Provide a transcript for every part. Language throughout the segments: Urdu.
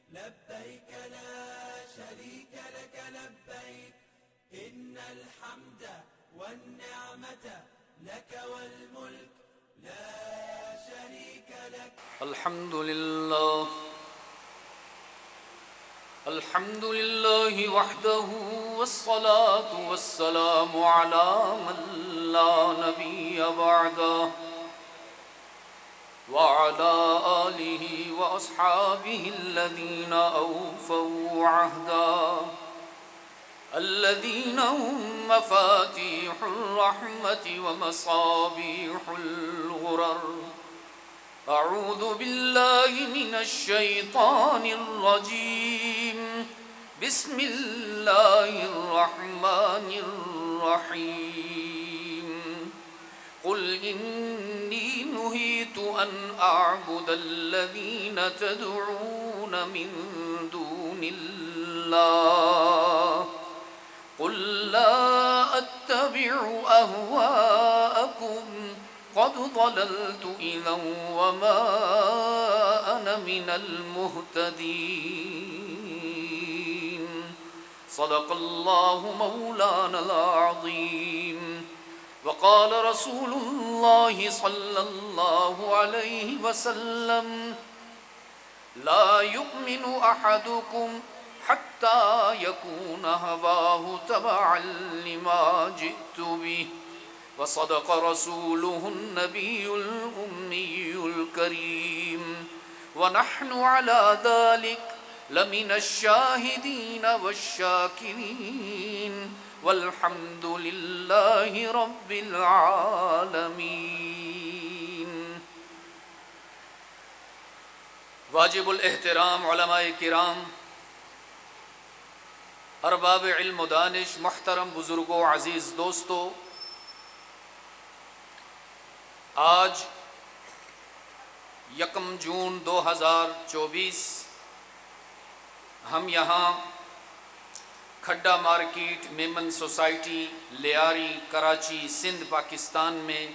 لبيك لا شريك لك لبيك إن الحمد والنعمة لك والملك لا شريك لك. الحمد لله وحده والصلاة والسلام على من لا نبي بعده وعلى آله وأصحابه الذين أوفوا عهدا الذين هم مفاتيح الرحمة ومصابيح الغرر. أعوذ بالله من الشيطان الرجيم. بسم الله الرحمن الرحيم. قل إني نهيت أن أعبد الذين تدعون من دون الله قل لا أتبع أهواءكم قد ضللت إذا وما أنا من المهتدين. صدق الله مولانا العظيم. وقال رسول الله صلى الله عليه وسلم لا يؤمن أحدكم حتى يكون هواه تبعا لما جئت به. وصدق رسوله النبي الأمي الكريم. ونحن على ذلك لمن الشاهدين والشاكرين والحمد لله رب العالمين. واجب الاحترام علماء کرام، ارباب علم و دانش، محترم بزرگوں، عزیز دوستو، آج 1 جون 2024 ہم یہاں کھڈا مارکیٹ میمن سوسائٹی لیاری کراچی سندھ پاکستان میں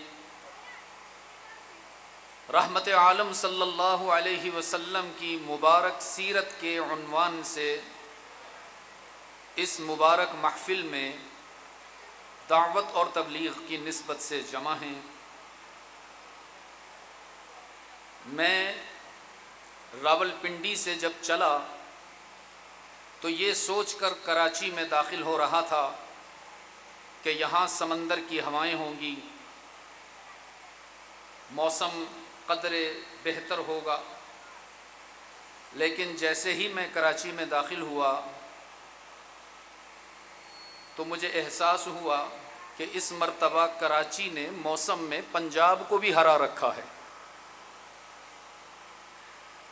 رحمت عالم صلی اللہ علیہ وسلم کی مبارک سیرت کے عنوان سے اس مبارک محفل میں دعوت اور تبلیغ کی نسبت سے جمع ہیں. میں راولپنڈی سے جب چلا تو یہ سوچ کر کراچی میں داخل ہو رہا تھا کہ یہاں سمندر کی ہوائیں ہوں گی، موسم قدرے بہتر ہوگا، لیکن جیسے ہی میں کراچی میں داخل ہوا تو مجھے احساس ہوا کہ اس مرتبہ کراچی نے موسم میں پنجاب کو بھی ہرا رکھا ہے.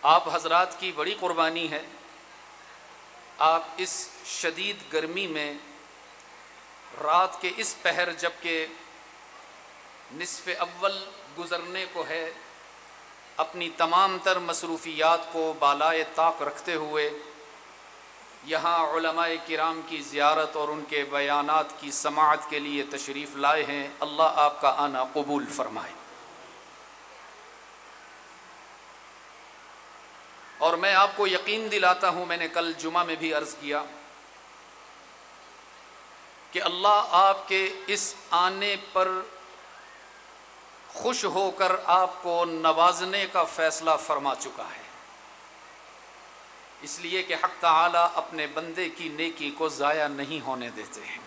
آپ حضرات کی بڑی قربانی ہے. آپ اس شدید گرمی میں رات کے اس پہر جبکہ نصف اول گزرنے کو ہے، اپنی تمام تر مصروفیات کو بالائے طاق رکھتے ہوئے یہاں علماء کرام کی زیارت اور ان کے بیانات کی سماعت کے لیے تشریف لائے ہیں. اللہ آپ کا آنا قبول فرمائے. اور میں آپ کو یقین دلاتا ہوں، میں نے کل جمعہ میں بھی عرض کیا کہ اللہ آپ کے اس آنے پر خوش ہو کر آپ کو نوازنے کا فیصلہ فرما چکا ہے، اس لیے کہ حق تعالی اپنے بندے کی نیکی کو ضائع نہیں ہونے دیتے ہیں.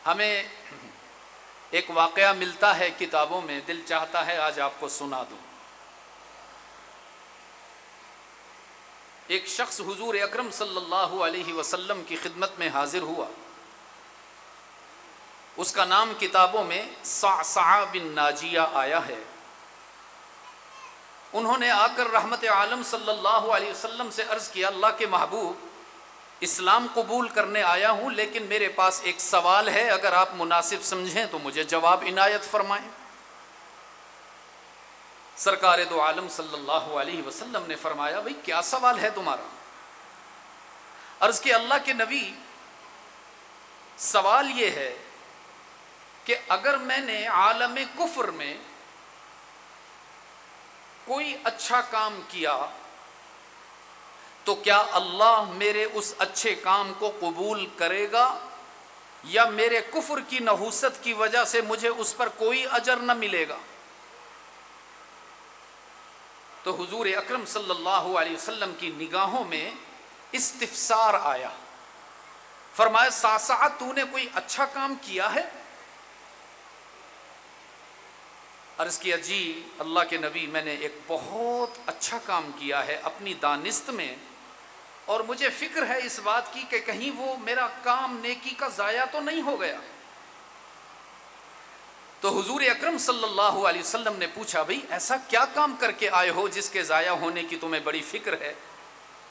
ہمیں ایک واقعہ ملتا ہے کتابوں میں، دل چاہتا ہے آج آپ کو سنا دوں. ایک شخص حضور اکرم صلی اللہ علیہ وسلم کی خدمت میں حاضر ہوا. اس کا نام کتابوں میں صعصع بن ناجیہ آیا ہے. انہوں نے آ کر رحمت عالم صلی اللہ علیہ وسلم سے عرض کیا، اللہ کے محبوب، اسلام قبول کرنے آیا ہوں، لیکن میرے پاس ایک سوال ہے، اگر آپ مناسب سمجھیں تو مجھے جواب عنایت فرمائیں. سرکار دو عالم صلی اللہ علیہ وسلم نے فرمایا، بھئی کیا سوال ہے تمہارا؟ عرض کہ اللہ کے نبی، سوال یہ ہے کہ اگر میں نے عالم کفر میں کوئی اچھا کام کیا تو کیا اللہ میرے اس اچھے کام کو قبول کرے گا یا میرے کفر کی نحوست کی وجہ سے مجھے اس پر کوئی اجر نہ ملے گا؟ تو حضور اکرم صلی اللہ علیہ وسلم کی نگاہوں میں استفسار آیا. فرمایا صعصعہ تو نے کوئی اچھا کام کیا ہے؟ عرض کیا جی اللہ کے نبی میں نے ایک بہت اچھا کام کیا ہے اپنی دانست میں، اور مجھے فکر ہے اس بات کی کہ کہیں وہ میرا کام نیکی کا ضائع تو نہیں ہو گیا. تو حضور اکرم صلی اللہ علیہ وسلم نے پوچھا بھئی ایسا کیا کام کر کے آئے ہو جس کے ضائع ہونے کی تمہیں بڑی فکر ہے؟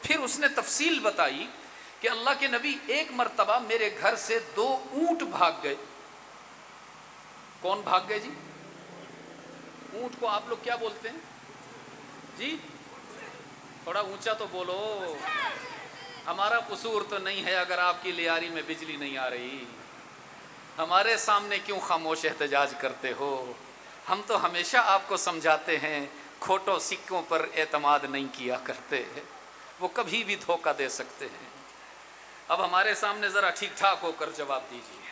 پھر اس نے تفصیل بتائی کہ اللہ کے نبی ایک مرتبہ میرے گھر سے 2 اونٹ بھاگ گئے. کون بھاگ گئے جی؟ اونٹ کو آپ لوگ کیا بولتے ہیں جی؟ تھوڑا اونچا تو بولو. ہمارا قصور تو نہیں ہے اگر آپ کی لیاری میں بجلی نہیں آ رہی. ہمارے سامنے کیوں خاموش احتجاج کرتے ہو؟ ہم تو ہمیشہ آپ کو سمجھاتے ہیں کھوٹوں سکوں پر اعتماد نہیں کیا کرتے، وہ کبھی بھی دھوکہ دے سکتے ہیں. اب ہمارے سامنے ذرا ٹھیک ٹھاک ہو کر جواب دیجیے.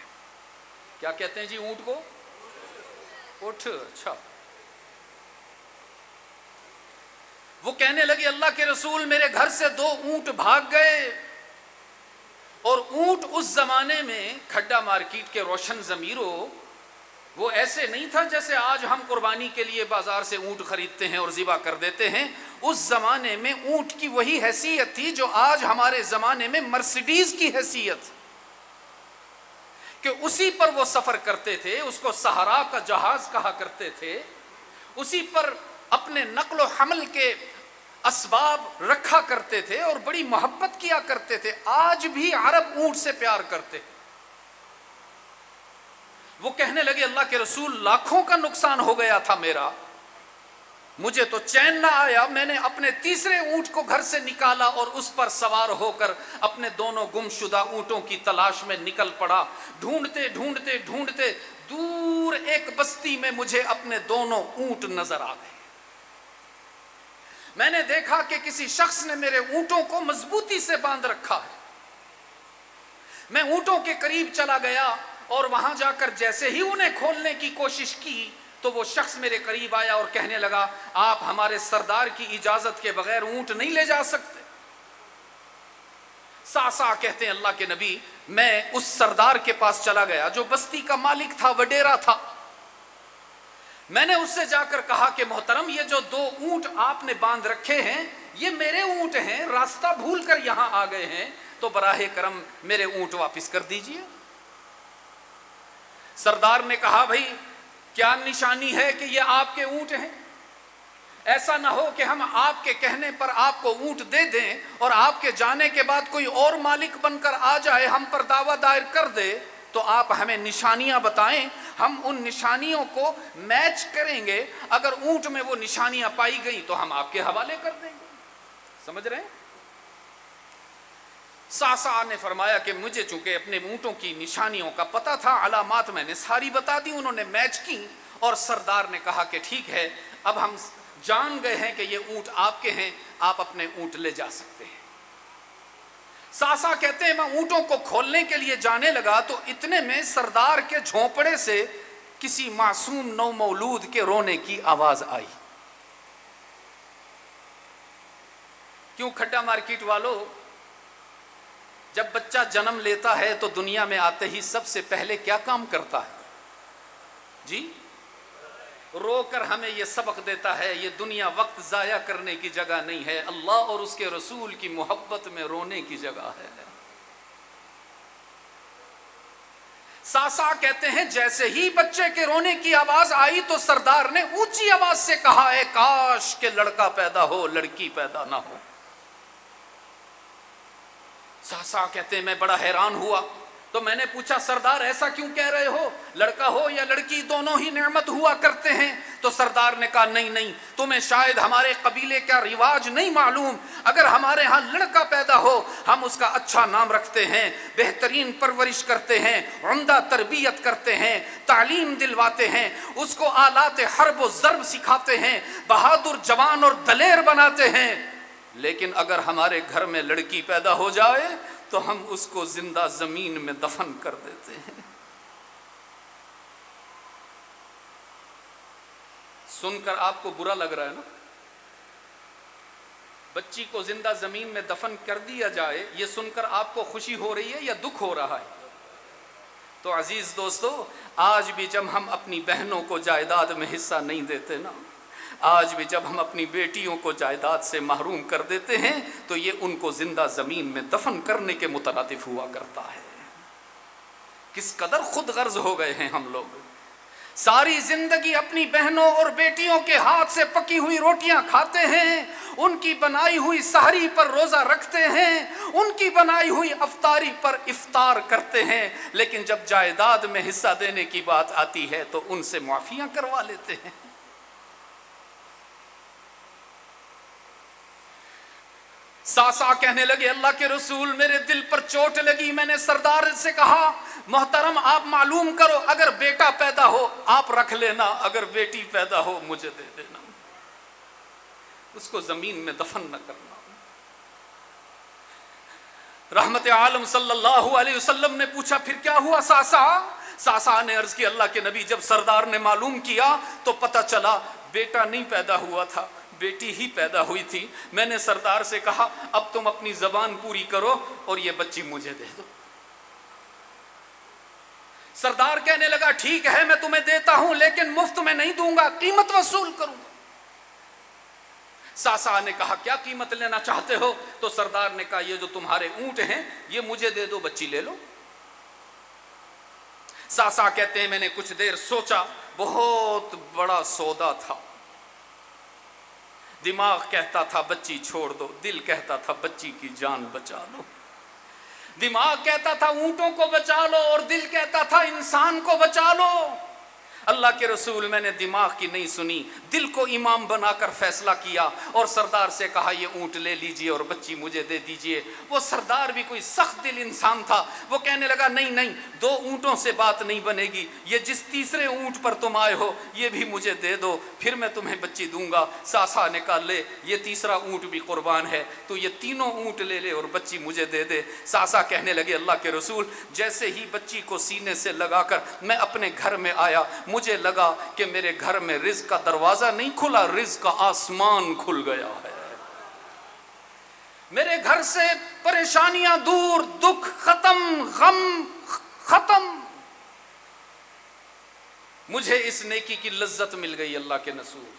کیا کہتے ہیں جی اونٹ کو؟ اٹھ. اچھا. وہ کہنے لگے اللہ کے رسول میرے گھر سے 2 اونٹ بھاگ گئے. اور اونٹ اس زمانے میں کھڈا مارکیٹ کے روشن ضمیروں وہ ایسے نہیں تھا جیسے آج ہم قربانی کے لیے بازار سے اونٹ خریدتے ہیں اور ذبح کر دیتے ہیں. اس زمانے میں اونٹ کی وہی حیثیت تھی جو آج ہمارے زمانے میں مرسیڈیز کی حیثیت، کہ اسی پر وہ سفر کرتے تھے، اس کو صحرا کا جہاز کہا کرتے تھے، اسی پر اپنے نقل و حمل کے اسباب رکھا کرتے تھے اور بڑی محبت کیا کرتے تھے. آج بھی عرب اونٹ سے پیار کرتے. وہ کہنے لگے اللہ کے رسول لاکھوں کا نقصان ہو گیا تھا میرا، مجھے تو چین نہ آیا. میں نے اپنے تیسرے اونٹ کو گھر سے نکالا اور اس پر سوار ہو کر اپنے دونوں گم شدہ اونٹوں کی تلاش میں نکل پڑا. ڈھونڈتے ڈھونڈتے ڈھونڈتے دور ایک بستی میں مجھے اپنے دونوں اونٹ نظر آ گئے. میں نے دیکھا کہ کسی شخص نے میرے اونٹوں کو مضبوطی سے باندھ رکھا ہے. میں اونٹوں کے قریب چلا گیا اور وہاں جا کر جیسے ہی انہیں کھولنے کی کوشش کی تو وہ شخص میرے قریب آیا اور کہنے لگا آپ ہمارے سردار کی اجازت کے بغیر اونٹ نہیں لے جا سکتے. صعصعہ کہتے ہیں اللہ کے نبی میں اس سردار کے پاس چلا گیا جو بستی کا مالک تھا، وڈیرا تھا. میں نے اس سے جا کر کہا کہ محترم یہ جو 2 اونٹ آپ نے باندھ رکھے ہیں یہ میرے اونٹ ہیں، راستہ بھول کر یہاں آ گئے ہیں، تو براہ کرم میرے اونٹ واپس کر دیجئے. سردار نے کہا بھائی کیا نشانی ہے کہ یہ آپ کے اونٹ ہیں؟ ایسا نہ ہو کہ ہم آپ کے کہنے پر آپ کو اونٹ دے دیں اور آپ کے جانے کے بعد کوئی اور مالک بن کر آ جائے ہم پر دعویٰ دائر کر دے. تو آپ ہمیں نشانیاں بتائیں، ہم ان نشانیوں کو میچ کریں گے. اگر اونٹ میں وہ نشانیاں پائی گئیں تو ہم آپ کے حوالے کر دیں گے. سمجھ رہے ہیں؟ صعصعہ نے فرمایا کہ مجھے چونکہ اپنے اونٹوں کی نشانیوں کا پتہ تھا، علامات میں نے ساری بتا دی، انہوں نے میچ کی اور سردار نے کہا کہ ٹھیک ہے اب ہم جان گئے ہیں کہ یہ اونٹ آپ کے ہیں، آپ اپنے اونٹ لے جا سکتے ہیں. صعصعہ کہتے ہیں میں اونٹوں کو کھولنے کے لیے جانے لگا تو اتنے میں سردار کے جھونپڑے سے کسی معصوم نو مولود کے رونے کی آواز آئی. کیوں کھڈا مارکیٹ والو، جب بچہ جنم لیتا ہے تو دنیا میں آتے ہی سب سے پہلے کیا کام کرتا ہے جی؟ رو کر ہمیں یہ سبق دیتا ہے یہ دنیا وقت ضائع کرنے کی جگہ نہیں ہے، اللہ اور اس کے رسول کی محبت میں رونے کی جگہ ہے. صعصعہ کہتے ہیں جیسے ہی بچے کے رونے کی آواز آئی تو سردار نے اونچی آواز سے کہا اے کاش کہ لڑکا پیدا ہو لڑکی پیدا نہ ہو. صعصعہ کہتے ہیں میں بڑا حیران ہوا تو میں نے پوچھا سردار ایسا کیوں کہہ رہے ہو؟ لڑکا ہو یا لڑکی دونوں ہی نعمت ہوا کرتے ہیں. تو تو سردار نے کہا نہیں نہیں، تمہیں شاید ہمارے قبیلے کا رواج نہیں معلوم، اگر ہمارے ہاں لڑکا پیدا ہو ہم اس کا اچھا نام رکھتے ہیں، بہترین پرورش کرتے ہیں، عمدہ تربیت کرتے ہیں، تعلیم دلواتے ہیں، اس کو آلات حرب و ضرب سکھاتے ہیں، بہادر جوان اور دلیر بناتے ہیں، لیکن اگر ہمارے گھر میں لڑکی پیدا ہو جائے تو ہم اس کو زندہ زمین میں دفن کر دیتے ہیں۔ سن کر آپ کو برا لگ رہا ہے نا؟ بچی کو زندہ زمین میں دفن کر دیا جائے، یہ سن کر آپ کو خوشی ہو رہی ہے یا دکھ ہو رہا ہے؟ تو عزیز دوستو، آج بھی جب ہم اپنی بہنوں کو جائیداد میں حصہ نہیں دیتے نا، آج بھی جب ہم اپنی بیٹیوں کو جائیداد سے محروم کر دیتے ہیں تو یہ ان کو زندہ زمین میں دفن کرنے کے مترادف ہوا کرتا ہے۔ کس قدر خود غرض ہو گئے ہیں ہم لوگ، ساری زندگی اپنی بہنوں اور بیٹیوں کے ہاتھ سے پکی ہوئی روٹیاں کھاتے ہیں، ان کی بنائی ہوئی سحری پر روزہ رکھتے ہیں، ان کی بنائی ہوئی افطاری پر افطار کرتے ہیں، لیکن جب جائیداد میں حصہ دینے کی بات آتی ہے تو ان سے معافیاں کروا لیتے ہیں۔ ساسا کہنے لگے اللہ کے رسول میرے دل پر چوٹ لگی، میں نے سردار سے کہا محترم آپ معلوم کرو، اگر بیٹا پیدا ہو آپ رکھ لینا، اگر بیٹی پیدا ہو مجھے دے دینا، اس کو زمین میں دفن نہ کرنا۔ رحمت عالم صلی اللہ علیہ وسلم نے پوچھا پھر کیا ہوا ساسا؟ ساسا نے عرض کی اللہ کے نبی جب سردار نے معلوم کیا تو پتہ چلا بیٹا نہیں پیدا ہوا تھا، بیٹی ہی پیدا ہوئی تھی۔ میں نے سردار سے کہا اب تم اپنی زبان پوری کرو اور یہ بچی مجھے دے دو۔ سردار کہنے لگا ٹھیک ہے میں تمہیں دیتا ہوں لیکن مفت میں نہیں دوں گا، قیمت وصول کروں گا۔ ساسا نے کہا کیا قیمت لینا چاہتے ہو؟ تو سردار نے کہا یہ جو تمہارے اونٹ ہیں یہ مجھے دے دو، بچی لے لو۔ ساسا کہتے ہیں میں نے کچھ دیر سوچا، بہت بڑا سودا تھا، دماغ کہتا تھا بچی چھوڑ دو، دل کہتا تھا بچی کی جان بچا لو۔ دماغ کہتا تھا اونٹوں کو بچا لو اور دل کہتا تھا انسان کو بچا لو۔ اللہ کے رسول میں نے دماغ کی نہیں سنی، دل کو امام بنا کر فیصلہ کیا اور سردار سے کہا یہ اونٹ لے لیجئے اور بچی مجھے دے دیجئے۔ وہ سردار بھی کوئی سخت دل انسان تھا، وہ کہنے لگا نہیں نہیں، دو اونٹوں سے بات نہیں بنے گی، یہ جس تیسرے اونٹ پر تم آئے ہو یہ بھی مجھے دے دو، پھر میں تمہیں بچی دوں گا۔ ساسا نے کہا لے یہ تیسرا اونٹ بھی قربان ہے، تو یہ تینوں اونٹ لے لے اور بچی مجھے دے دے۔ ساسا کہنے لگے اللہ کے رسول جیسے ہی بچی کو سینے سے لگا کر میں اپنے گھر میں آیا مجھے لگا کہ میرے گھر میں رزق کا دروازہ نہیں کھلا، رزق کا آسمان کھل گیا ہے۔ میرے گھر سے پریشانیاں دور، دکھ ختم، غم ختم، مجھے اس نیکی کی لذت مل گئی اللہ کے رسول،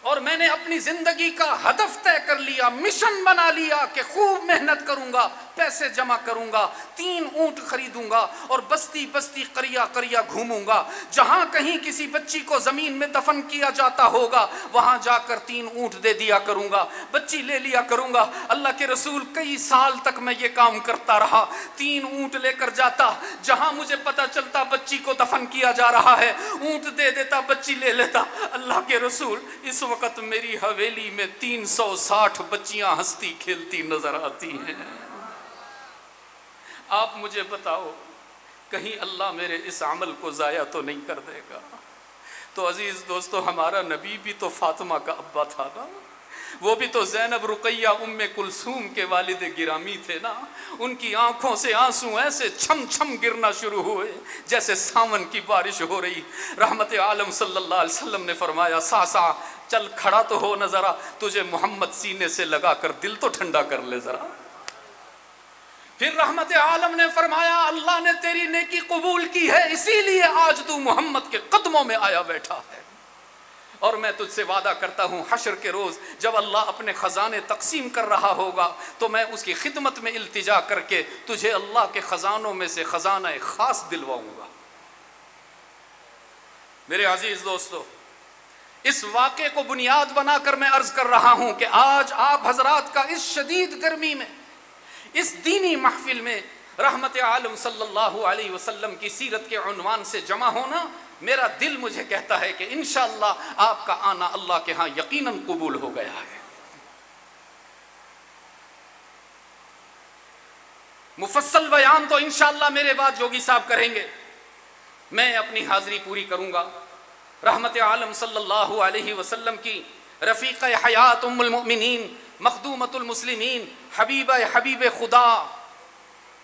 اور میں نے اپنی زندگی کا ہدف طے کر لیا، مشن بنا لیا کہ خوب محنت کروں گا، پیسے جمع کروں گا، 3 اونٹ خریدوں گا اور بستی بستی قریہ قریہ گھوموں گا، جہاں کہیں کسی بچی کو زمین میں دفن کیا جاتا ہوگا وہاں جا کر 3 اونٹ دے دیا کروں گا، بچی لے لیا کروں گا۔ اللہ کے رسول کئی سال تک میں یہ کام کرتا رہا، 3 اونٹ لے کر جاتا، جہاں مجھے پتا چلتا بچی کو دفن کیا جا رہا ہے اونٹ دے دیتا، بچی لے لیتا۔ اللہ کے رسول اس وقت میری حویلی میں 360 بچیاں ہنستی کھیلتی نظر آتی ہیں۔ آپ مجھے بتاؤ کہیں اللہ میرے اس عمل کو ضائع تو نہیں کر دے گا؟ تو عزیز دوستو ہمارا نبی بھی تو فاطمہ کا ابا تھا نا، وہ بھی تو زینب رقیہ ام کلثوم کے والد گرامی تھے نا، ان کی آنکھوں سے آنسو ایسے چھم چھم گرنا شروع ہوئے جیسے ساون کی بارش ہو رہی۔ رحمت عالم صلی اللہ علیہ وسلم نے فرمایا ساسا چل کھڑا تو ہو نہ ذرا، تجھے محمد سینے سے لگا کر دل تو ٹھنڈا کر لے ذرا۔ پھر رحمت عالم نے فرمایا اللہ نے تیری نیکی قبول کی ہے اسی لیے آج تو محمد کے قدموں میں آیا بیٹھا ہے، اور میں تجھ سے وعدہ کرتا ہوں حشر کے روز جب اللہ اپنے خزانے تقسیم کر رہا ہوگا تو میں اس کی خدمت میں التجا کر کے تجھے اللہ کے خزانوں میں سے خزانہ خاص دلواؤں گا۔ میرے عزیز دوستو اس واقعے کو بنیاد بنا کر میں عرض کر رہا ہوں کہ آج آپ حضرات کا اس شدید گرمی میں اس دینی محفل میں رحمت عالم صلی اللہ علیہ وسلم کی سیرت کے عنوان سے جمع ہونا میرا دل مجھے کہتا ہے کہ انشاءاللہ آپ کا آنا اللہ کے ہاں یقیناً قبول ہو گیا ہے۔ مفصل بیان تو انشاءاللہ میرے بعد جوگی صاحب کریں گے، میں اپنی حاضری پوری کروں گا۔ رحمت عالم صلی اللہ علیہ وسلم کی رفیق حیات ام المؤمنین، مخدومۃ المسلمین، حبیب خدا،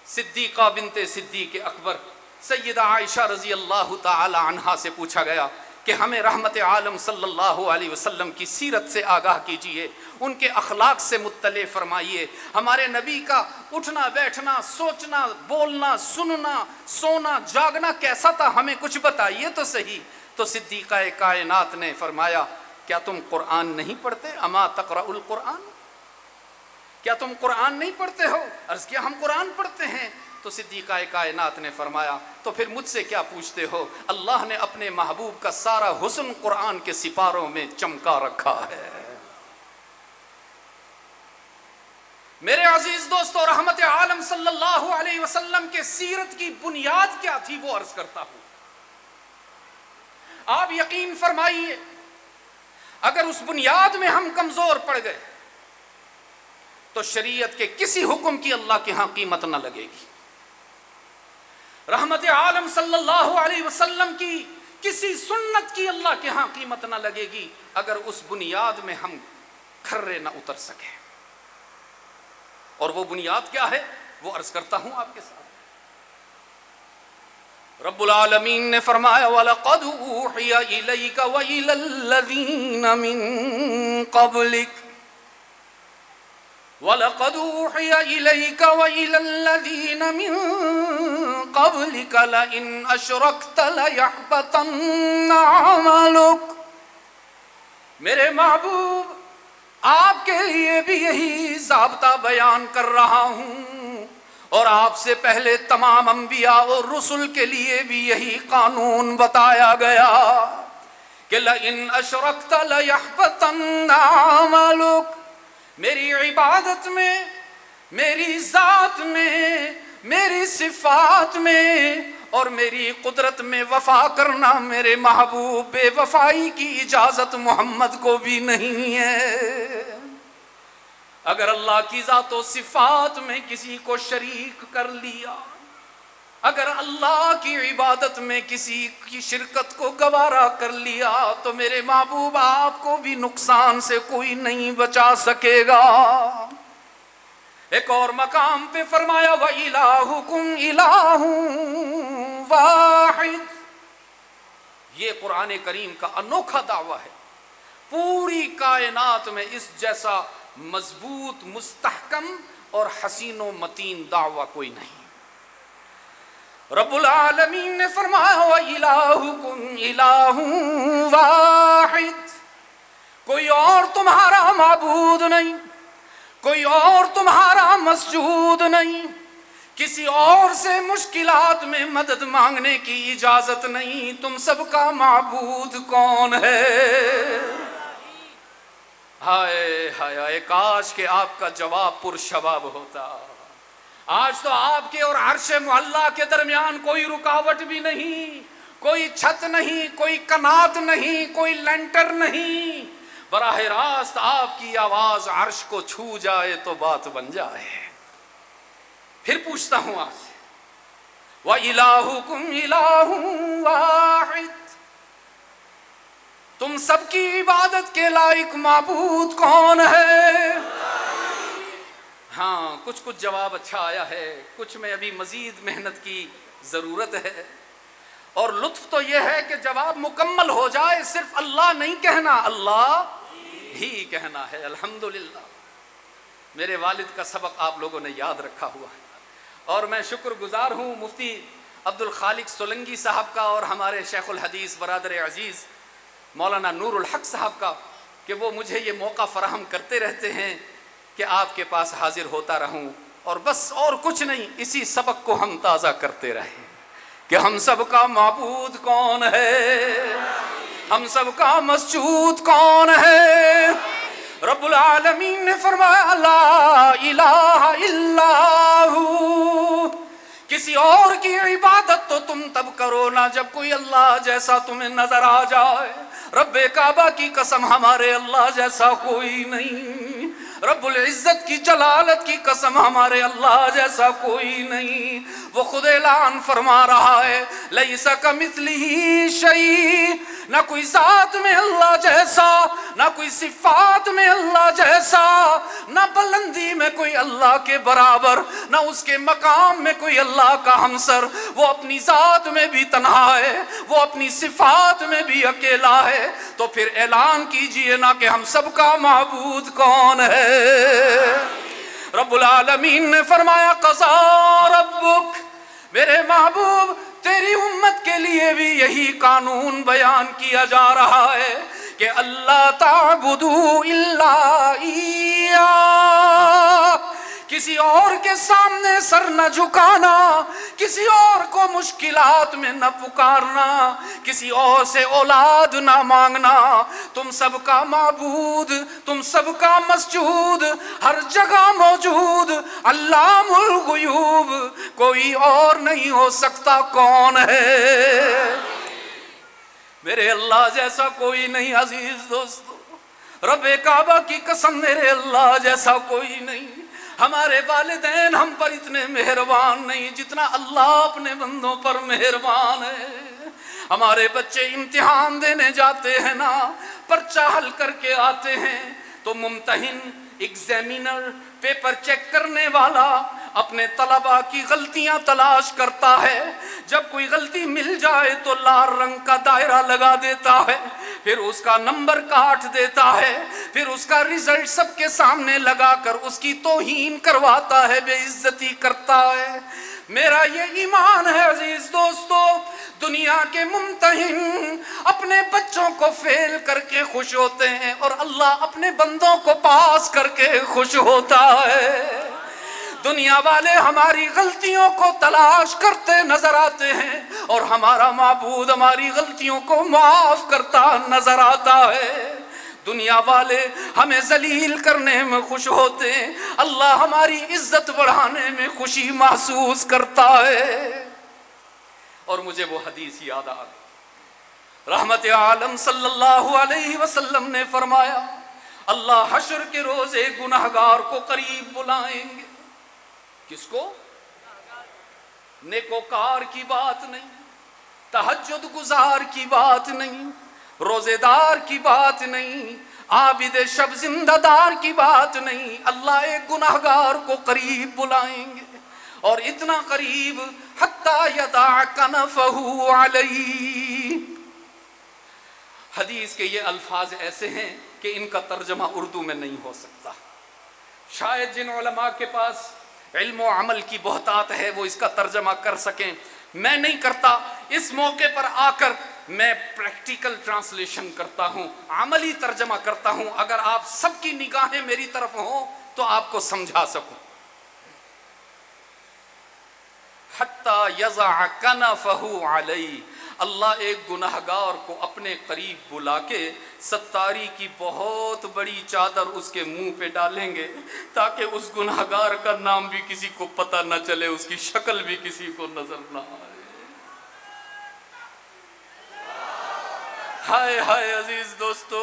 صدیقہ بنت صدیق اکبر سیدہ عائشہ رضی اللہ تعالی عنہا سے پوچھا گیا کہ ہمیں رحمت عالم صلی اللہ علیہ وسلم کی سیرت سے آگاہ کیجئے، ان کے اخلاق سے مطلع فرمائیے، ہمارے نبی کا اٹھنا بیٹھنا، سوچنا بولنا، سننا سونا جاگنا کیسا تھا، ہمیں کچھ بتائیے تو صحیح۔ تو صدیقہ کائنات نے فرمایا کیا تم قرآن نہیں پڑھتے؟ اما تقرأ القرآن، کیا تم قرآن نہیں پڑھتے ہو؟ عرض کیا ہم قرآن پڑھتے ہیں۔ تو صدیقہ کائنات نے فرمایا تو پھر مجھ سے کیا پوچھتے ہو؟ اللہ نے اپنے محبوب کا سارا حسن قرآن کے سپاروں میں چمکا رکھا ہے۔ میرے عزیز دوستو، رحمت عالم صلی اللہ علیہ وسلم کے سیرت کی بنیاد کیا تھی وہ عرض کرتا ہوں۔ آپ یقین فرمائیے اگر اس بنیاد میں ہم کمزور پڑ گئے تو شریعت کے کسی حکم کی اللہ کے ہاں قیمت نہ لگے گی۔ رحمت عالم صلی اللہ علیہ وسلم کی کسی سنت کی اللہ کے ہاں قیمت نہ لگے گی اگر اس بنیاد میں ہم کھرے نہ اتر سکیں۔ اور وہ بنیاد کیا ہے وہ عرض کرتا ہوں آپ کے ساتھ۔ رب العالمین نے فرمایا وَلَقَدْ أُوحِيَ إِلَيْكَ وَإِلَى الَّذِينَ مِن قَبْلِكَ وَلَقَدْ أُوحِيَ إِلَيْكَ وَإِلَى الَّذِينَ مِن قَبْلِكَ لَئِنْ أَشْرَكْتَ لَيَحْبَطَنَّ عَمَلُكَ۔ میرے محبوب آپ کے لیے بھی یہی ضابطہ بیان کر رہا ہوں، اور آپ سے پہلے تمام انبیاء اور رسل کے لیے بھی یہی قانون بتایا گیا کہ لَإِنْ أَشْرَكْتَ لَيَحْبَطَنَّ عَمَلُكَ۔ میری عبادت میں، میری ذات میں، میری صفات میں اور میری قدرت میں وفا کرنا میرے محبوب بے وفائی کی اجازت محمد کو بھی نہیں ہے۔ اگر اللہ کی ذات و صفات میں کسی کو شریک کر لیا، اگر اللہ کی عبادت میں کسی کی شرکت کو گوارا کر لیا تو میرے محبوب آپ کو بھی نقصان سے کوئی نہیں بچا سکے گا۔ ایک اور مقام پہ فرمایا وَإِلَٰهُكُمْ إِلَٰهٌ وَاحِدٌ۔ یہ قرآن کریم کا انوکھا دعویٰ ہے، پوری کائنات میں اس جیسا مضبوط، مستحکم اور حسین و متین دعویٰ کوئی نہیں۔ رب العالمین نے فرمایا وَإِلَٰهُكُمْ إِلَٰهٌ وَاحِدٌ، کوئی اور تمہارا معبود نہیں، کوئی اور تمہارا مسجود نہیں، کسی اور سے مشکلات میں مدد مانگنے کی اجازت نہیں۔ تم سب کا معبود کون ہے؟ ہائے ہائے، کاش کہ آپ کا جواب پرشباب ہوتا۔ آج تو آپ کے اور عرش معلیٰ کے درمیان کوئی رکاوٹ بھی نہیں، کوئی چھت نہیں، کوئی کنات نہیں، کوئی لینٹر نہیں، براہ راست آپ کی آواز عرش کو چھو جائے تو بات بن جائے۔ پھر پوچھتا ہوں آپ سے وَإِلَٰهُكُمْ إِلَٰهٌ وَاحِدٌ، تم سب کی عبادت کے لائق معبود کون ہے؟ ہاں، کچھ جواب اچھا آیا ہے، کچھ میں ابھی مزید محنت کی ضرورت ہے، اور لطف تو یہ ہے کہ جواب مکمل ہو جائے، صرف اللہ نہیں کہنا، اللہ ہی کہنا ہے۔ الحمدللہ میرے والد کا سبق آپ لوگوں نے یاد رکھا ہوا ہے، اور میں شکر گزار ہوں مفتی عبد الخالق سولنگی صاحب کا اور ہمارے شیخ الحدیث برادر عزیز مولانا نور الحق صاحب کا کہ وہ مجھے یہ موقع فراہم کرتے رہتے ہیں کہ آپ کے پاس حاضر ہوتا رہوں، اور بس اور کچھ نہیں، اسی سبق کو ہم تازہ کرتے رہیں کہ ہم سب کا معبود کون ہے، ہم سب کا مسجود کون ہے۔ رب العالمین نے فرمایا لا الہ الا ہو، کسی اور کی عبادت تو تم تب کرو نا جب کوئی اللہ جیسا تمہیں نظر آ جائے. رب کعبہ کی قسم ہمارے اللہ جیسا کوئی نہیں. رب العزت کی جلالت کی قسم ہمارے اللہ جیسا کوئی نہیں. وہ خود اعلان فرما رہا ہے لیس کمثلہ شیء، نہ کوئی ذات میں اللہ جیسا، نہ کوئی صفات میں اللہ جیسا، نہ بلندی میں کوئی اللہ کے برابر، نہ اس کے مقام میں کوئی اللہ کا ہمسر. وہ اپنی ذات میں بھی تنہا ہے، وہ اپنی صفات میں بھی اکیلا ہے. تو پھر اعلان کیجئے نا کہ ہم سب کا معبود کون ہے. رب العالمین نے فرمایا قضا ربک، میرے محبوب تیری امت کے لیے بھی یہی قانون بیان کیا جا رہا ہے کہ اللہ تعبدوا الا ایہ، کسی اور کے سامنے سر نہ جھکانا، کسی اور کو مشکلات میں نہ پکارنا، کسی اور سے اولاد نہ مانگنا. تم سب کا معبود، تم سب کا مسجود، ہر جگہ موجود علام الغیوب کوئی اور نہیں ہو سکتا. کون ہے؟ میرے اللہ جیسا کوئی نہیں. عزیز دوستو، رب کعبہ کی قسم میرے اللہ جیسا کوئی نہیں. ہمارے والدین ہم پر اتنے مہربان نہیں جتنا اللہ اپنے بندوں پر مہربان ہے. ہمارے بچے امتحان دینے جاتے ہیں نا، پرچہ حل کر کے آتے ہیں تو ممتحن، ایگزامینر، پیپر چیک کرنے والا اپنے طلباء کی غلطیاں تلاش کرتا ہے. جب کوئی غلطی مل جائے تو لال رنگ کا دائرہ لگا دیتا ہے، پھر اس کا نمبر کاٹ دیتا ہے، پھر اس کا رزلٹ سب کے سامنے لگا کر اس کی توہین کرواتا ہے، بے عزتی کرتا ہے. میرا یہ ایمان ہے عزیز دوستو، دنیا کے ممتحن اپنے بچوں کو فیل کر کے خوش ہوتے ہیں اور اللہ اپنے بندوں کو پاس کر کے خوش ہوتا ہے. دنیا والے ہماری غلطیوں کو تلاش کرتے نظر آتے ہیں اور ہمارا معبود ہماری غلطیوں کو معاف کرتا نظر آتا ہے. دنیا والے ہمیں ذلیل کرنے میں خوش ہوتے ہیں، اللہ ہماری عزت بڑھانے میں خوشی محسوس کرتا ہے. اور مجھے وہ حدیث یاد آ گئی، رحمت عالم صلی اللہ علیہ وسلم نے فرمایا اللہ حشر کے روز ایک گنہگار کو قریب بلائیں گے. کس کو؟ نیکوکار کی بات نہیں، تہجد گزار کی بات نہیں، روزے دار کی بات نہیں، عابد شب زندہ دار کی بات نہیں. اللہ ایک گنہگار کو قریب بلائیں گے اور اتنا قریب حتی یضع کنفہ علیہ. حدیث کے یہ الفاظ ایسے ہیں کہ ان کا ترجمہ اردو میں نہیں ہو سکتا. شاید جن علماء کے پاس علم و عمل کی بہتات ہے وہ اس کا ترجمہ کر سکیں، میں نہیں کرتا. اس موقع پر آ کر میں پریکٹیکل ٹرانسلیشن کرتا ہوں، عملی ترجمہ کرتا ہوں، اگر آپ سب کی نگاہیں میری طرف ہوں تو آپ کو سمجھا سکوں. حتی یضع کنفہ علیہ، اللہ ایک گناہگار کو اپنے قریب بلا کے ستاری کی بہت بڑی چادر اس کے منہ پہ ڈالیں گے تاکہ اس گناہگار کا نام بھی کسی کو پتہ نہ چلے، اس کی شکل بھی کسی کو نظر نہ آئے. ہائے ہائے عزیز دوستو،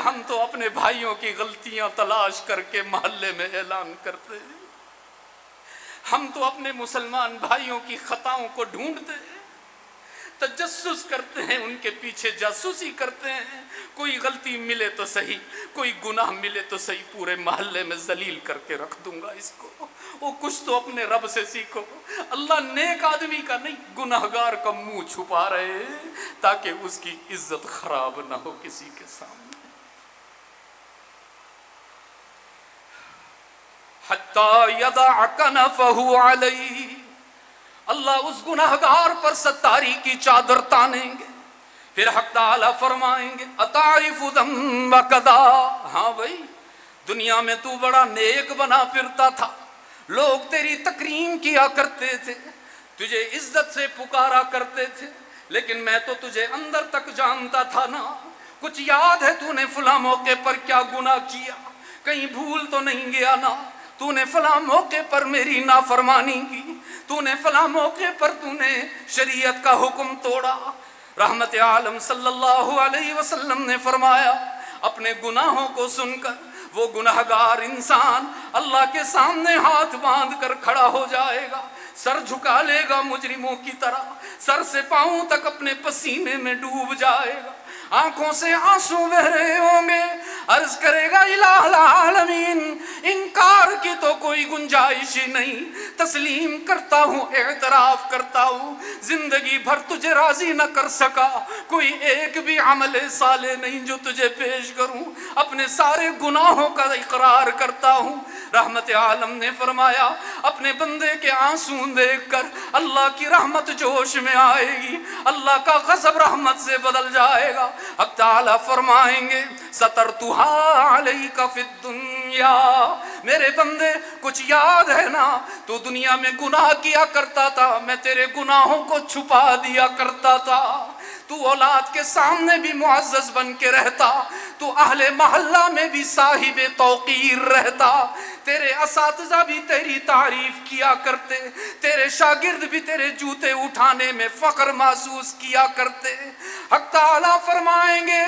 ہم تو اپنے بھائیوں کی غلطیاں تلاش کر کے محلے میں اعلان کرتے ہیں. ہم تو اپنے مسلمان بھائیوں کی خطاؤں کو ڈھونڈتے ہیں، تجسس کرتے ہیں، ان کے پیچھے جاسوسی کرتے ہیں. کوئی غلطی ملے تو صحیح، کوئی گناہ ملے تو صحیح، پورے محلے میں ذلیل کر کے رکھ دوں گا اس کو. وہ کچھ تو اپنے رب سے سیکھو. اللہ نیک آدمی کا نہیں، گناہگار کا منہ چھپا رہے ہیں تاکہ اس کی عزت خراب نہ ہو کسی کے سامنے. حتی یضع کنفہ علیہ، اللہ اس گناہگار پر ستاری کی چادر تانیں گے. پھر حق تعالی فرمائیں گے اتعرف ذنب کذا، ہاں بھائی دنیا میں تو بڑا نیک بنا پھرتا تھا، لوگ تیری تکریم کیا کرتے تھے، تجھے عزت سے پکارا کرتے تھے، لیکن میں تو تجھے اندر تک جانتا تھا نا. کچھ یاد ہے تو نے فلاں موقع پر کیا گناہ کیا؟ کہیں بھول تو نہیں گیا نا؟ تو نے فلاں موقع پر میری نافرمانی کی، تو نے فلاں موقع پر تو نے شریعت کا حکم توڑا۔ رحمت عالم صلی اللہ علیہ وسلم نے فرمایا اپنے گناہوں کو سن کر وہ گناہگار انسان اللہ کے سامنے ہاتھ باندھ کر کھڑا ہو جائے گا، سر جھکا لے گا مجرموں کی طرح، سر سے پاؤں تک اپنے پسینے میں ڈوب جائے گا، آنکھوں سے آنسو بہ رہے ہوں گے، عرض کرے گا الہ العالمین انکار کی تو کوئی گنجائش ہی نہیں، تسلیم کرتا ہوں، اعتراف کرتا ہوں، زندگی بھر تجھے راضی نہ کر سکا، کوئی ایک بھی عمل صالح نہیں جو تجھے پیش کروں، اپنے سارے گناہوں کا اقرار کرتا ہوں۔ رحمت عالم نے فرمایا اپنے بندے کے آنسو دیکھ کر اللہ کی رحمت جوش میں آئے گی، اللہ کا غضب رحمت سے بدل جائے گا۔ حق تعالیٰ فرمائیں گے سترتها علیک فی الدنیا، میرے بندے کچھ یاد ہے نا، تو دنیا میں گناہ کیا کرتا تھا، میں تیرے گناہوں کو چھپا دیا کرتا تھا، تو اولاد کے سامنے بھی معزز بن کے رہتا، تو اہل محلہ میں بھی صاحب توقیر رہتا، تیرے اساتذہ بھی تیری تعریف کیا کرتے، تیرے شاگرد بھی تیرے جوتے اٹھانے میں فخر محسوس کیا کرتے۔ حق تعالیٰ فرمائیں گے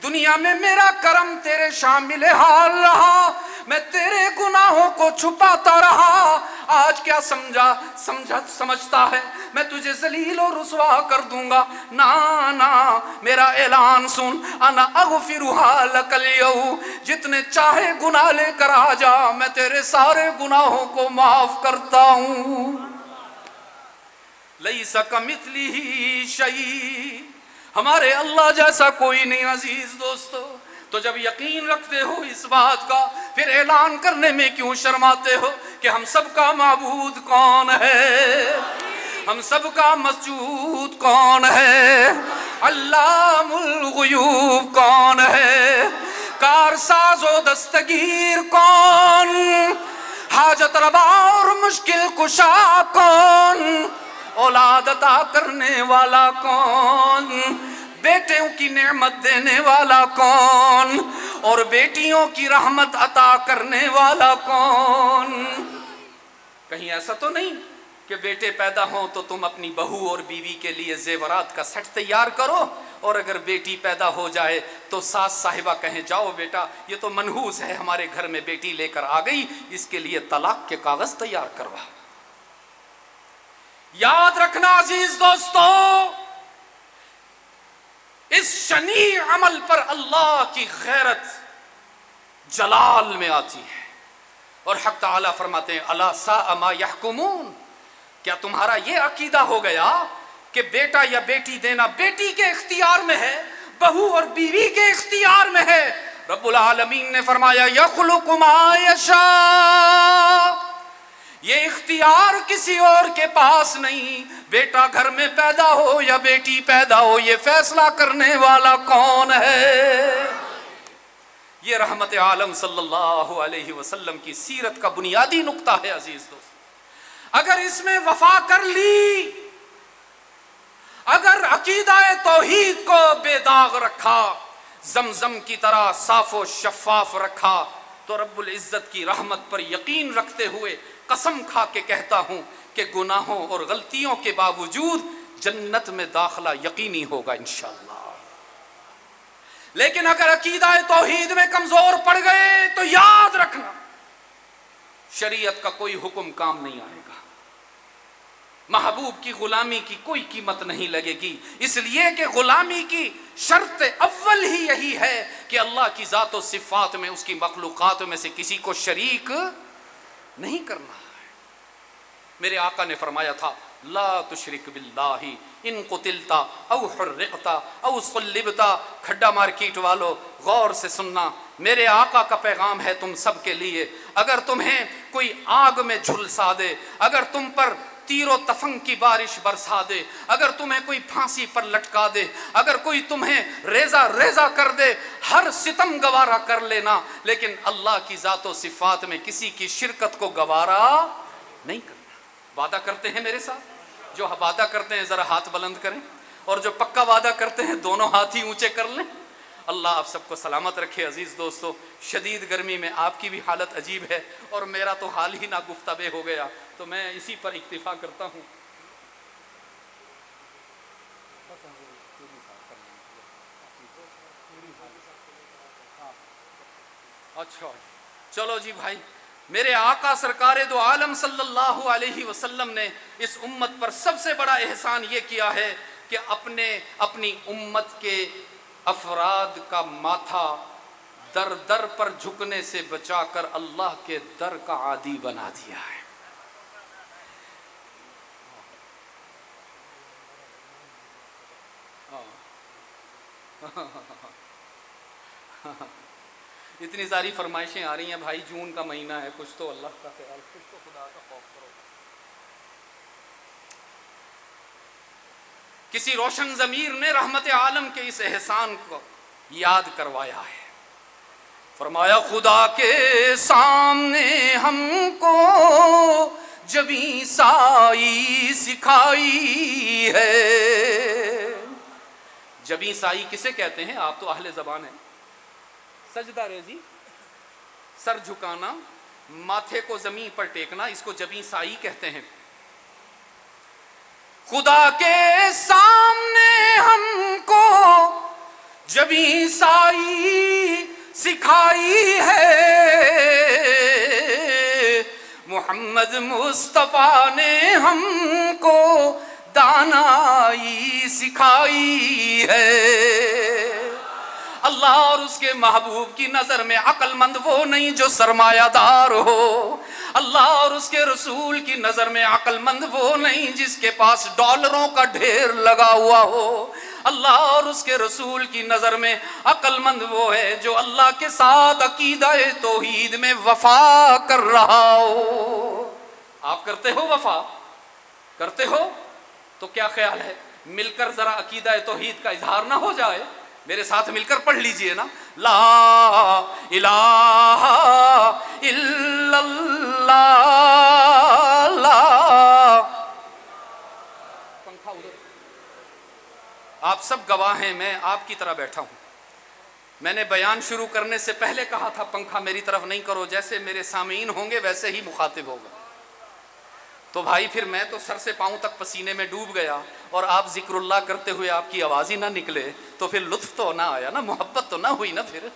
دنیا میں میرا کرم تیرے شامل حال رہا، میں تیرے گناہوں کو چھپاتا رہا، آج کیا سمجھتا ہے میں تجھے ذلیل و رسوا کر دوں گا؟ نا میرا اعلان سن، انا اغفرها لک اليوم، جتنے چاہے گناہ لے کر آ جا، میں تیرے سارے گناہوں کو معاف کرتا ہوں۔ لیس کمثلہ شیء، ہمارے اللہ جیسا کوئی نہیں عزیز دوستو۔ تو جب یقین رکھتے ہو اس بات کا، پھر اعلان کرنے میں کیوں شرماتے ہو کہ ہم سب کا معبود کون ہے، ہم سب کا مسجود کون ہے، علام الغیوب کون ہے، کارساز و دستگیر کون، حاجت روا اور مشکل کشا کون، اولاد عطا کرنے والا کون، بیٹوں کی نعمت دینے والا کون، اور بیٹیوں کی رحمت عطا کرنے والا کون۔ کہیں ایسا تو نہیں کہ بیٹے پیدا ہوں تو تم اپنی بہو اور بیوی کے لیے زیورات کا سیٹ تیار کرو، اور اگر بیٹی پیدا ہو جائے تو ساس صاحبہ کہیں جاؤ بیٹا یہ تو منحوس ہے، ہمارے گھر میں بیٹی لے کر آ گئی، اس کے لیے طلاق کے کاغذ تیار کروا۔ یاد رکھنا عزیز دوستو، اس شنیع عمل پر اللہ کی غیرت جلال میں آتی ہے، اور حق تعالیٰ فرماتے ہیں الا ساء ما یحکمون، کیا تمہارا یہ عقیدہ ہو گیا کہ بیٹا یا بیٹی دینا بیٹی کے اختیار میں ہے، بہو اور بیوی کے اختیار میں ہے؟ رب العالمین نے فرمایا یخلق ما یشاء، یہ اختیار کسی اور کے پاس نہیں، بیٹا گھر میں پیدا ہو یا بیٹی پیدا ہو، یہ فیصلہ کرنے والا کون ہے؟ یہ رحمت عالم صلی اللہ علیہ وسلم کی سیرت کا بنیادی نقطہ ہے عزیز دوست۔ اگر اس میں وفا کر لی، اگر عقیدہ توحید کو بے داغ رکھا، زمزم کی طرح صاف و شفاف رکھا، تو رب العزت کی رحمت پر یقین رکھتے ہوئے قسم کھا کے کہتا ہوں کہ گناہوں اور غلطیوں کے باوجود جنت میں داخلہ یقینی ہوگا انشاءاللہ۔ لیکن اگر عقیدہ توحید میں کمزور پڑ گئے تو یاد رکھنا شریعت کا کوئی حکم کام نہیں آئے گا، محبوب کی غلامی کی کوئی قیمت نہیں لگے گی، اس لیے کہ غلامی کی شرط اول ہی یہی ہے کہ اللہ کی ذات و صفات میں اس کی مخلوقات میں سے کسی کو شریک نہیں کرنا ہے۔ میرے آقا نے فرمایا تھا لا تشرک باللہ ان قتلتا او حرقتا او صلبتا۔ کھڈا مارکیٹ والو غور سے سننا، میرے آقا کا پیغام ہے تم سب کے لیے، اگر تمہیں کوئی آگ میں جھلسا دے، اگر تم پر تیر و تفنگ کی بارش برسا دے، اگر تمہیں کوئی پھانسی پر لٹکا دے، اگر کوئی تمہیں ریزہ ریزہ کر دے، ہر ستم گوارا کر لینا، لیکن اللہ کی ذات و صفات میں کسی کی شرکت کو گوارا نہیں کرنا۔ وعدہ کرتے ہیں میرے ساتھ؟ جو وعدہ کرتے ہیں ذرا ہاتھ بلند کریں، اور جو پکا وعدہ کرتے ہیں دونوں ہاتھ ہی اونچے کر لیں۔ اللہ آپ سب کو سلامت رکھے۔ عزیز دوستو، شدید گرمی میں آپ کی بھی حالت عجیب ہے اور میرا تو حال ہی ناگفتہ ہو گیا، تو میں اسی پر اکتفا کرتا ہوں۔ اچھا چلو جی بھائی، میرے آقا سرکار دو عالم صلی اللہ علیہ وسلم نے اس امت پر سب سے بڑا احسان یہ کیا ہے کہ اپنی امت کے افراد کا ماتھا در در پر جھکنے سے بچا کر اللہ کے در کا عادی بنا دیا ہے۔ اتنی ساری فرمائشیں آ رہی ہیں بھائی، جون کا مہینہ ہے، کچھ تو اللہ کا خیال، کچھ تو خدا کا خوف کرو۔ کسی روشن ضمیر نے رحمت عالم کے اس احسان کو یاد کروایا ہے، فرمایا خدا کے سامنے ہم کو جبیں سائی سکھائی ہے۔ جبیں سائی کسے کہتے ہیں؟ آپ تو اہل زبان ہیں۔ سجدہ ریزی، سر جھکانا، ماتھے کو زمین پر ٹیکنا، اس کو جبیں سائی کہتے ہیں۔ خدا کے سامنے ہم کو جبیں سائی سکھائی ہے، محمد مصطفیٰ نے ہم کو دانائی سکھائی ہے۔ اللہ اور اس کے محبوب کی نظر میں عقل مند وہ نہیں جو سرمایہ دار ہو، اللہ اور اس کے رسول کی نظر میں عقل مند وہ نہیں جس کے پاس ڈالروں کا ڈھیر لگا ہوا ہو، اللہ اور اس کے رسول کی نظر میں عقل مند وہ ہے جو اللہ کے ساتھ عقیدہ توحید میں وفا کر رہا ہو۔ آپ کرتے ہو وفا؟ کرتے ہو؟ تو کیا خیال ہے مل کر ذرا عقیدہ توحید کا اظہار نہ ہو جائے؟ میرے ساتھ مل کر پڑھ لیجئے نا، لا الہ الا اللہ، لا۔ پنکھا ادھر، آپ سب گواہ ہیں، میں آپ کی طرح بیٹھا ہوں۔ میں نے بیان شروع کرنے سے پہلے کہا تھا پنکھا میری طرف نہیں کرو، جیسے میرے سامعین ہوں گے ویسے ہی مخاطب ہوگا۔ تو بھائی پھر میں تو سر سے پاؤں تک پسینے میں ڈوب گیا، اور آپ ذکر اللہ کرتے ہوئے آپ کی آواز ہی نہ نکلے تو پھر لطف تو نہ آیا نا، محبت تو نہ ہوئی نا۔ پھر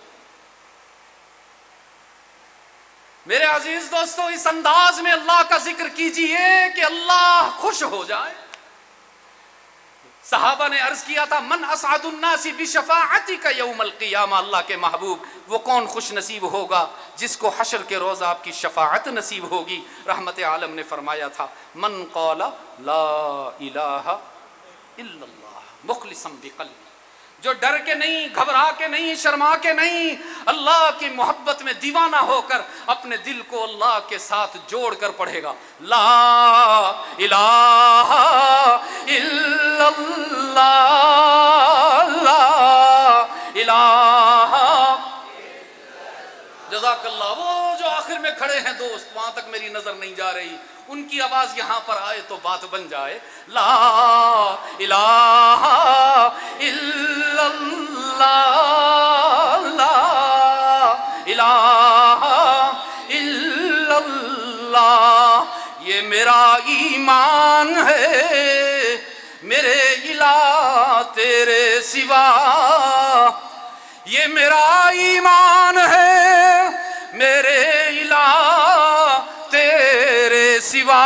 میرے عزیز دوستو، اس انداز میں اللہ کا ذکر کیجئے کہ اللہ خوش ہو جائے۔ صحابہ نے عرض کیا تھا، من اسعد الناس بشفاعتک یوم القیامہ، اللہ کے محبوب وہ کون خوش نصیب ہوگا جس کو حشر کے روز آپ کی شفاعت نصیب ہوگی؟ رحمت عالم نے فرمایا تھا، من قال لا الہ الا اللہ مخلصا بقلبہ، جو ڈر کے نہیں، گھبرا کے نہیں، شرما کے نہیں، اللہ کی محبت میں دیوانہ ہو کر اپنے دل کو اللہ کے ساتھ جوڑ کر پڑھے گا، لا الہ الا اللہ، لا الہ۔ جزاک اللہ۔ وہ جو آخر میں کھڑے ہیں دوست، وہاں تک میری نظر نہیں جا رہی، ان کی آواز یہاں پر آئے تو بات بن جائے، لا الہ الا اللہ، لا الہ الا اللہ۔ یہ میرا ایمان ہے، میرے الہ تیرے سوا، یہ میرا ایمان ہے، میرے الہ تیرے سوا،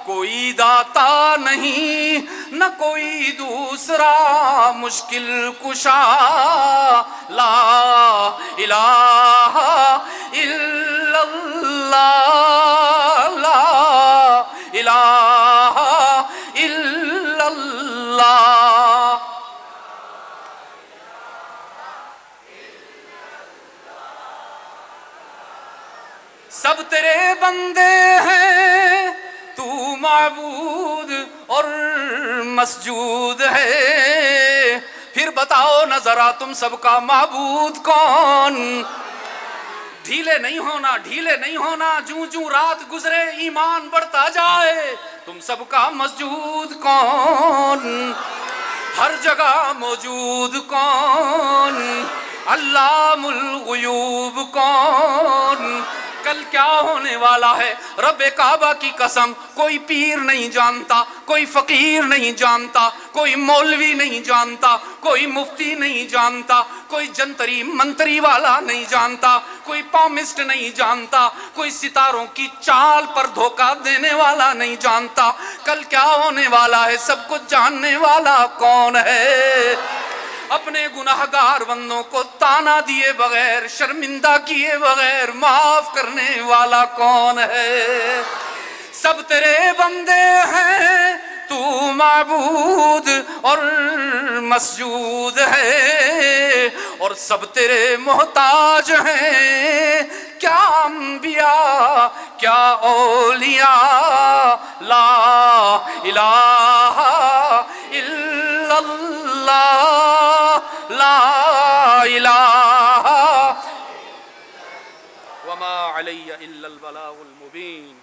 کوئی داتا نہیں نہ کوئی دوسرا مشکل کشا، لا الہ الا اللہ، لا الہ الا اللہ۔ سب تیرے بندے ہیں، تو معبود اور مسجود ہے، پھر بتاؤ نہ ذرا تم سب کا معبود کون؟ ڈھیلے نہیں ہونا، ڈھیلے نہیں ہونا، جوں جوں رات گزرے ایمان بڑھتا جائے، تم سب کا مسجود کون؟ ہر جگہ موجود کون؟ علام الغیوب کون؟ کل کیا ہونے والا ہے؟ رب کعبہ کی قسم، کوئی پیر نہیں جانتا، کوئی فقیر نہیں جانتا، کوئی مولوی نہیں جانتا، کوئی مفتی نہیں جانتا، کوئی جنتری منتری والا نہیں جانتا، کوئی پامسٹ نہیں جانتا، کوئی ستاروں کی چال پر دھوکہ دینے والا نہیں جانتا۔ کل کیا ہونے والا ہے سب کچھ جاننے والا کون ہے؟ اپنے گناہگار بندوں کو تانا دیے بغیر، شرمندہ کیے بغیر معاف کرنے والا کون ہے؟ سب تیرے بندے ہیں، تو معبود اور مسجود ہے، اور سب تیرے محتاج ہیں، کیا انبیاء کیا اولیاء، لا الہ الا اللہ، لا الہ وما علی الا البلاغ المبین۔